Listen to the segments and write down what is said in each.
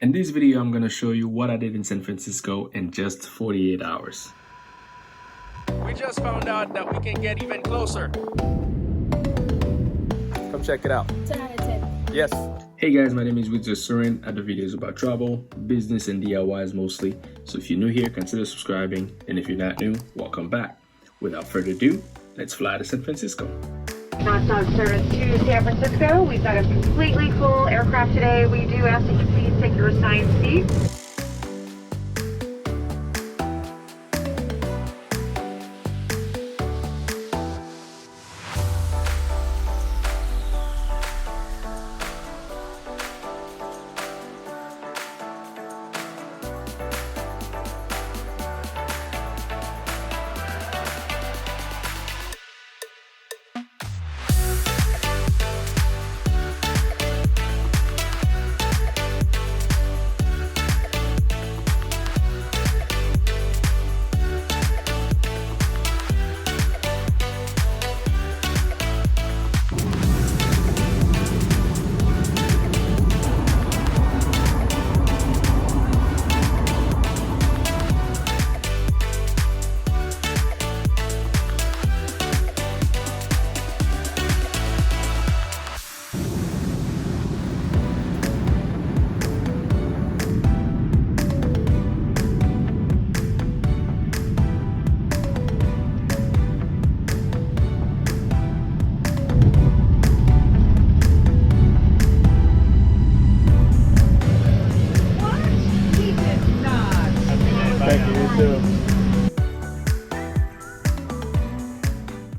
In this video, I'm going to show you what I did in San Francisco in just 48 hours. We just found out that we can get even closer. Come check it out. 10 out of 10. Yes. Hey guys, my name is Victor Surin. I do videos about travel, business, and DIYs mostly. So if you're new here, consider subscribing. And if you're not new, welcome back. Without further ado, let's fly to San Francisco. Non-stop service to San Francisco. We've got a completely full aircraft today. We do ask that you please take your assigned seats.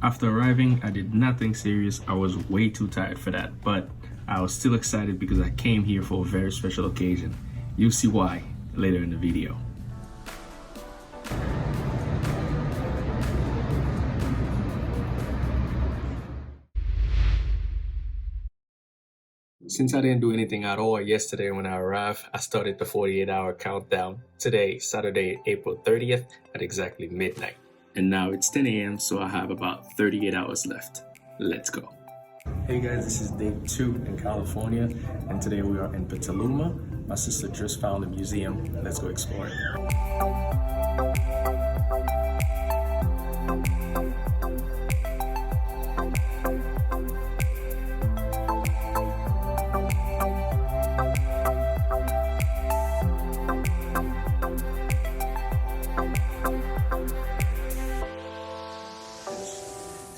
After arriving, I did nothing serious. I was way too tired for that, but I was still excited because I came here for a very special occasion. You'll see why later in the video. Since I didn't do anything at all yesterday when I arrived, I started the 48-hour countdown today, Saturday, April 30th at exactly midnight. And now it's 10 a.m. so I have about 38 hours left. Let's go. Hey guys, this is day 2 in California, and today we are in Petaluma. My sister just found a museum. Let's go explore it.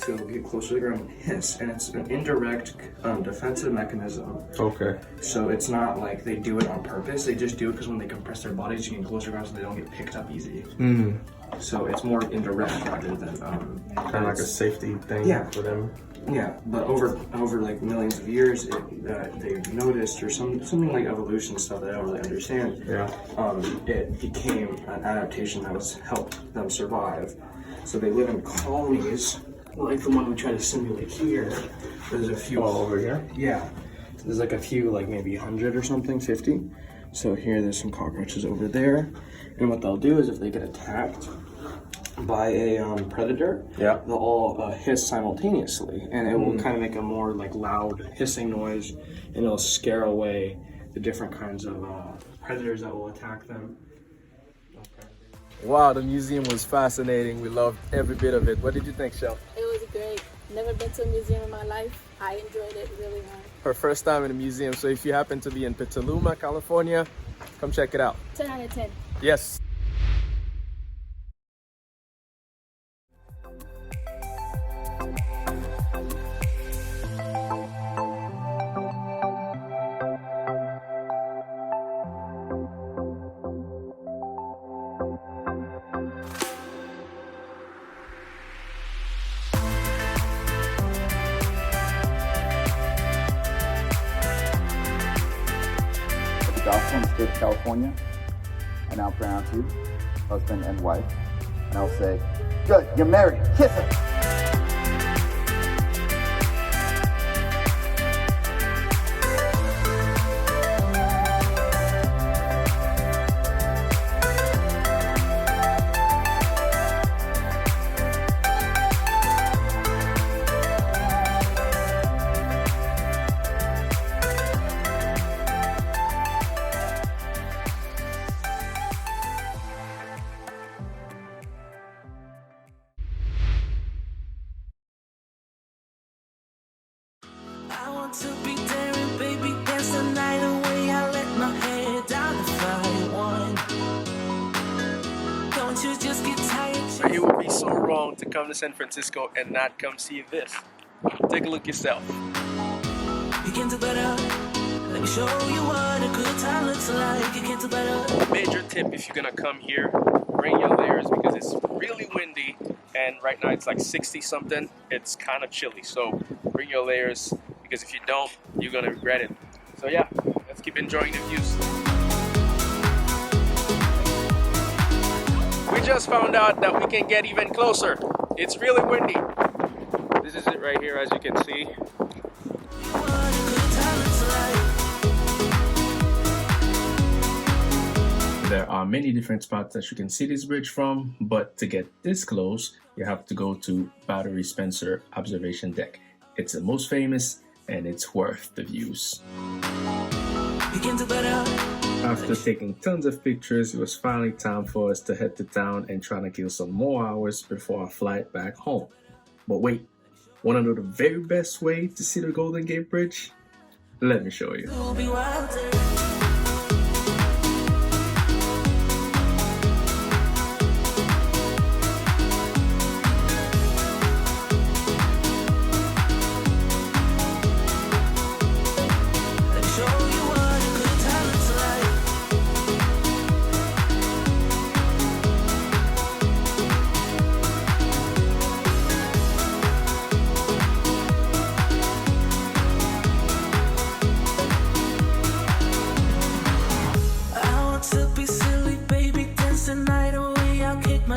So get closer to the ground, hiss, and it's an indirect defensive mechanism. Okay. So it's not like they do it on purpose, they just do it because when they compress their bodies, you get closer to the ground so they don't get picked up easy. So it's more indirect rather than... kind of like a safety thing for them. Yeah, but over like millions of years, they've noticed, or something like evolution stuff that I don't really understand. Yeah. It became an adaptation that was helped them survive. So they live in colonies, like the one we try to simulate here. There's a few over here? Yeah, there's like a few, like maybe 100 or something, 50. So here, there's some cockroaches over there, and what they'll do is if they get attacked by a predator, they'll all hiss simultaneously, and it will kind of make a more like loud hissing noise, and it'll scare away the different kinds of predators that will attack them. Wow, the museum was fascinating. We loved every bit of it. What did you think, Shel? It was great. Never been to a museum in my life. I enjoyed it really much. Her first time in a museum, so if you happen to be in Petaluma, California, come check it out. 10 out of 10. Yes. From the state of California. I now pronounce you husband and wife. And I'll say, good, you're married, kiss it. wrong to come to San Francisco and not come see this. Take a look yourself. You can do better. Let me show you what a good time looks like. You can do better. Major tip if you're gonna come here, bring your layers because it's really windy and right now it's like 60 something. It's kind of chilly, so bring your layers because if you don't, you're gonna regret it. So yeah, let's keep enjoying the views. We just found out that we can get even closer. It's really windy. This is it right here, as you can see. There are many different spots that you can see this bridge from, but to get this close, you have to go to Battery Spencer Observation Deck. It's the most famous and it's worth the views. You can do better. After taking tons of pictures, it was finally time for us to head to town and try to kill some more hours before our flight back home. But wait, want to know the very best way to see the Golden Gate Bridge? Let me show you. You'll be wilder.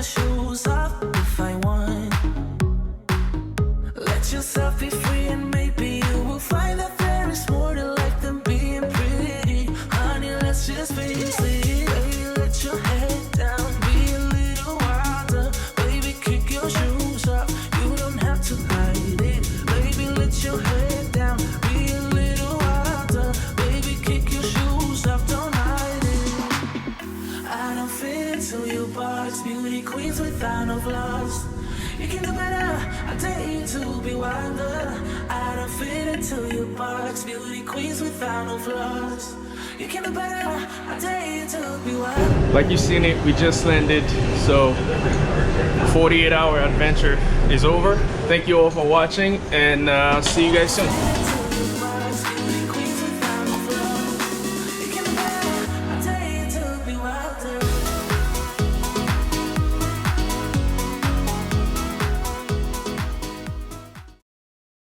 Shoes off if I want. Let yourself be free and maybe you will find that there is more to life than being pretty. Honey, let's just face it. Baby, let your head down, be a little wilder. Baby, kick your shoes off, you don't have to hide it. Baby, let your head down, be a little wilder. Baby, kick your shoes off, don't hide it. I don't fit into your box, beauty queens without no flaws. You can do better, I dare you to be wilder. I don't fit into your box, beauty queens without no flaws. You can do better, I dare you to be wilder. Like you've seen it, we just landed, so 48-hour adventure is over. Thank you all for watching and see you guys soon.